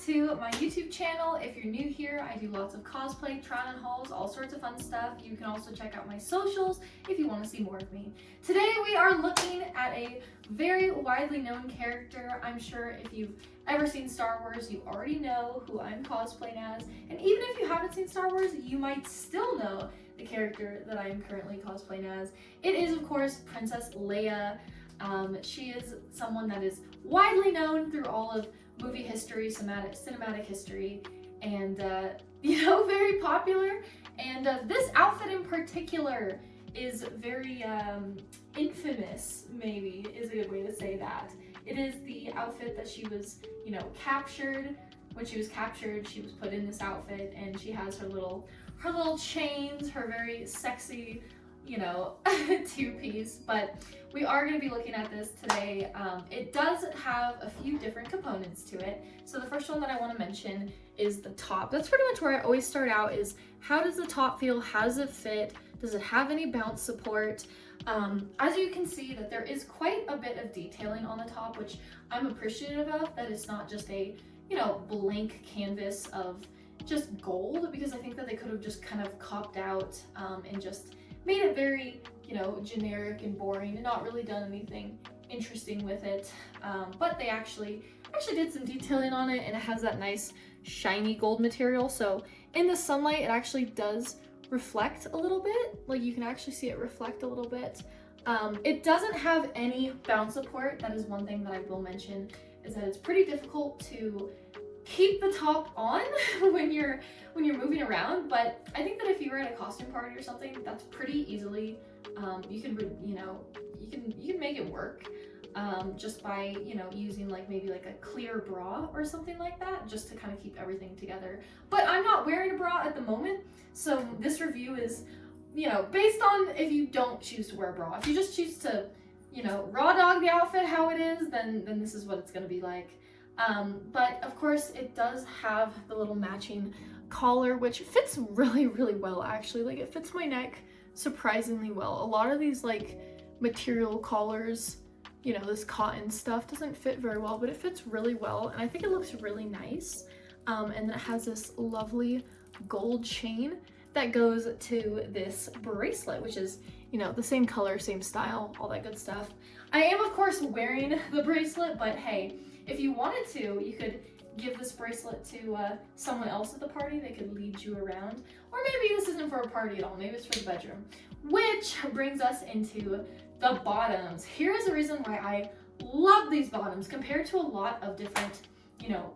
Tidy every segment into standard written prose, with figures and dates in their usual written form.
to my YouTube channel. If you're new here, I do lots of cosplay, try-on hauls, all sorts of fun stuff. You can also check out my socials if you want to see more of me. Today we are looking at a very widely known character. I'm sure if you've ever seen Star Wars, you already know who I'm cosplaying as. And even if you haven't seen Star Wars, you might still know the character that I am currently cosplaying as. It is, of course, Princess Leia. She is someone that is widely known through all of movie history, cinematic history, and very popular. And this outfit in particular is very infamous, maybe is a good way to say that. It is the outfit that she was, captured. When she was captured, she was put in this outfit, and she has her little chains, her very sexy, two-piece. But we are going to be looking at this today. It does have a few different components to it. So the first one that I want to mention is the top. That's pretty much where I always start out, is how does the top feel? How does it fit? Does it have any bounce support? As you can see, that there is quite a bit of detailing on the top, which I'm appreciative of, that it's not just a, blank canvas of just gold, because I think that they could have just kind of copped out and just made it very, generic and boring and not really done anything interesting with it. But they actually did some detailing on it, and it has that nice shiny gold material. So in the sunlight, it actually does reflect a little bit. Like, you can actually see it reflect a little bit. It doesn't have any bounce support. That is one thing that I will mention, is that it's pretty difficult to keep the top on when you're moving around. But I think that if you were at a costume party or something, that's pretty easily, you can make it work just by using maybe a clear bra or something like that, just to kind of keep everything together. But I'm not wearing a bra at the moment, so this review is based on if you don't choose to wear a bra. If you just choose to raw dog the outfit how it is, then this is what it's going to be like. But of course it does have the little matching collar, which fits really, really well, actually. It fits my neck surprisingly well. A lot of these material collars, this cotton stuff doesn't fit very well, but it fits really well, and I think it looks really nice. And it has this lovely gold chain that goes to this bracelet, which is, the same color, same style, all that good stuff. I am, of course, wearing the bracelet, but hey, if you wanted to, you could give this bracelet to someone else at the party. They could lead you around. Or maybe this isn't for a party at all. Maybe it's for the bedroom. Which brings us into the bottoms. Here is the reason why I love these bottoms. Compared to a lot of different,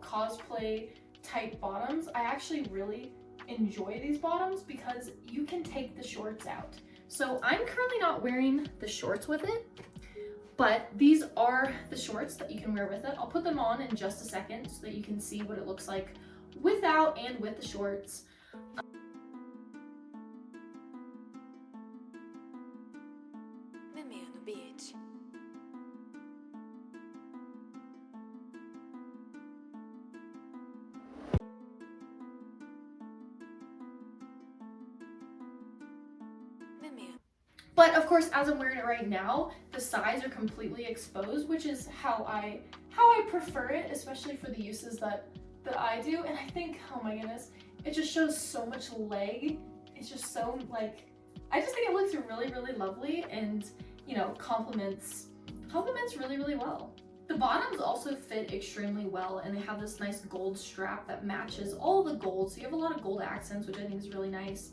cosplay type bottoms, I actually really enjoy these bottoms because you can take the shorts out. So I'm currently not wearing the shorts with it, but these are the shorts that you can wear with it. I'll put them on in just a second so that you can see what it looks like without and with the shorts. Meet me on the beach. Meet me. But of course, as I'm wearing it right now, the sides are completely exposed, which is how I prefer it, especially for the uses that I do. And I think, oh my goodness, it just shows so much leg. It's just so I just think it looks really, really lovely, and complements really, really well. The bottoms also fit extremely well, and they have this nice gold strap that matches all the gold. So you have a lot of gold accents, which I think is really nice.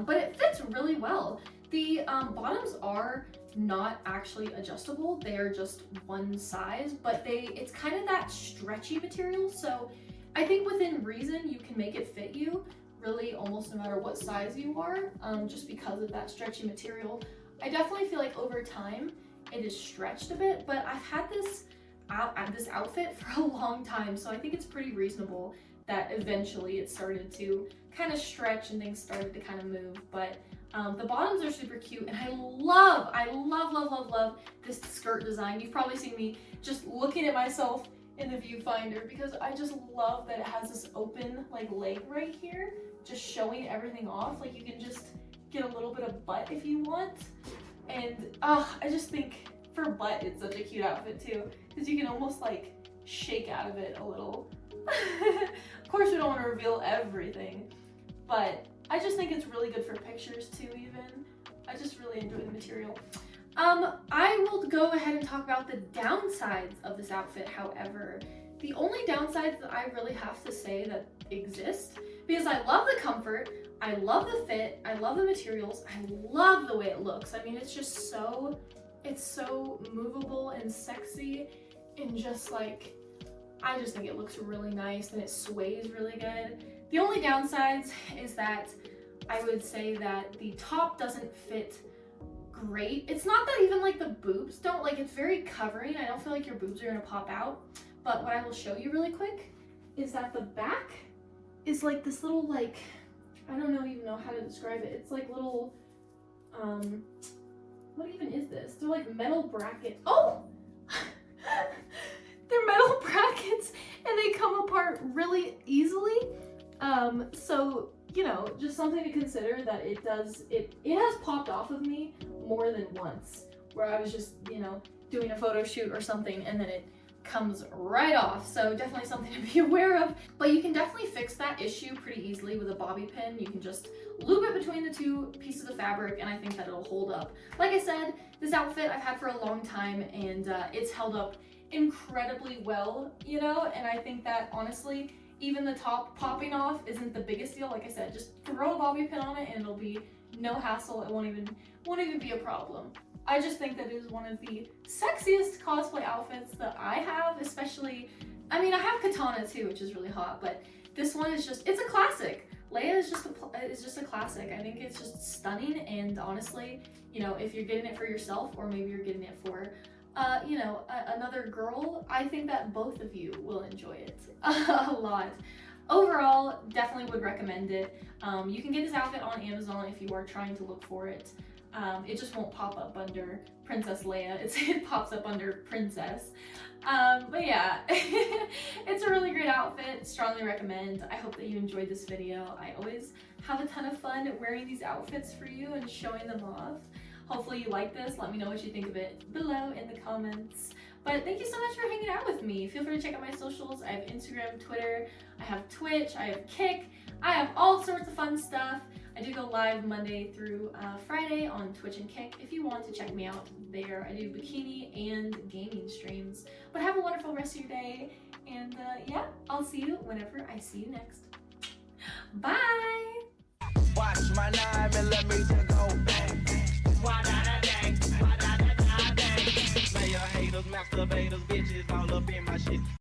But it fits really well. The bottoms are not actually adjustable. They are just one size, but it's kind of that stretchy material. So I think within reason, you can make it fit you really almost no matter what size you are, just because of that stretchy material. I definitely feel like over time it is stretched a bit, but I've had this outfit for a long time, so I think it's pretty reasonable that eventually it started to kind of stretch and things started to kind of move. But the bottoms are super cute, and I love this skirt design. You've probably seen me just looking at myself in the viewfinder because I just love that it has this open leg right here, just showing everything off. You can just get a little bit of butt if you want. And I just think for butt it's such a cute outfit too, because you can almost shake out of it a little Of course we don't want to reveal everything, but I just think it's really good for pictures too even. I just really enjoy the material. I will go ahead and talk about the downsides of this outfit, however. The only downsides that I really have to say that exist, because I love the comfort, I love the fit, I love the materials, I love the way it looks. I mean, it's just so, it's so movable and sexy and just like, I just think it looks really nice and it sways really good. The only downsides is that I would say that the top doesn't fit great. It's not that even like the boobs don't, like it's very covering. I don't feel like your boobs are gonna pop out. But what I will show you really quick is that the back is like this little like, I don't even know how to describe it. It's like little, what even is this? They're like metal brackets. Oh! They're metal brackets and they come apart really easily. So, you know, just something to consider that it has popped off of me more than once where I was just, you know, doing a photo shoot or something and then it comes right off. So definitely something to be aware of, but you can definitely fix that issue pretty easily with a bobby pin. You can just loop it between the two pieces of fabric and I think that it'll hold up. Like I said, this outfit I've had for a long time and it's held up incredibly well, you know, and I think that honestly, even the top popping off isn't the biggest deal. Like I said, just throw a bobby pin on it and it'll be no hassle. It won't even be a problem. I just think that it is one of the sexiest cosplay outfits that I have, especially, I mean, I have Katana too, which is really hot, but this one is just, it's a classic. Leia is just a classic. I think it's just stunning, and honestly, you know, if you're getting it for yourself or maybe you're getting it for you know, another girl, I think that both of you will enjoy it a lot. Overall, definitely would recommend it. You can get this outfit on Amazon if you are trying to look for it. It just won't pop up under Princess Leia. It pops up under Princess. But yeah, it's a really great outfit. Strongly recommend. I hope that you enjoyed this video. I always have a ton of fun wearing these outfits for you and showing them off. Hopefully you like this. Let me know what you think of it below in the comments. But thank you so much for hanging out with me. Feel free to check out my socials. I have Instagram, Twitter, I have Twitch, I have Kick. I have all sorts of fun stuff. I do go live Monday through Friday on Twitch and Kick if you want to check me out there. I do bikini and gaming streams. But have a wonderful rest of your day. And yeah, I'll see you whenever I see you next. Bye! Watch my 9mm go bang, bang. Wah-da-da-dang, wah-da-da-da-dang. Player haters, masturbators, bitches all up in my shit.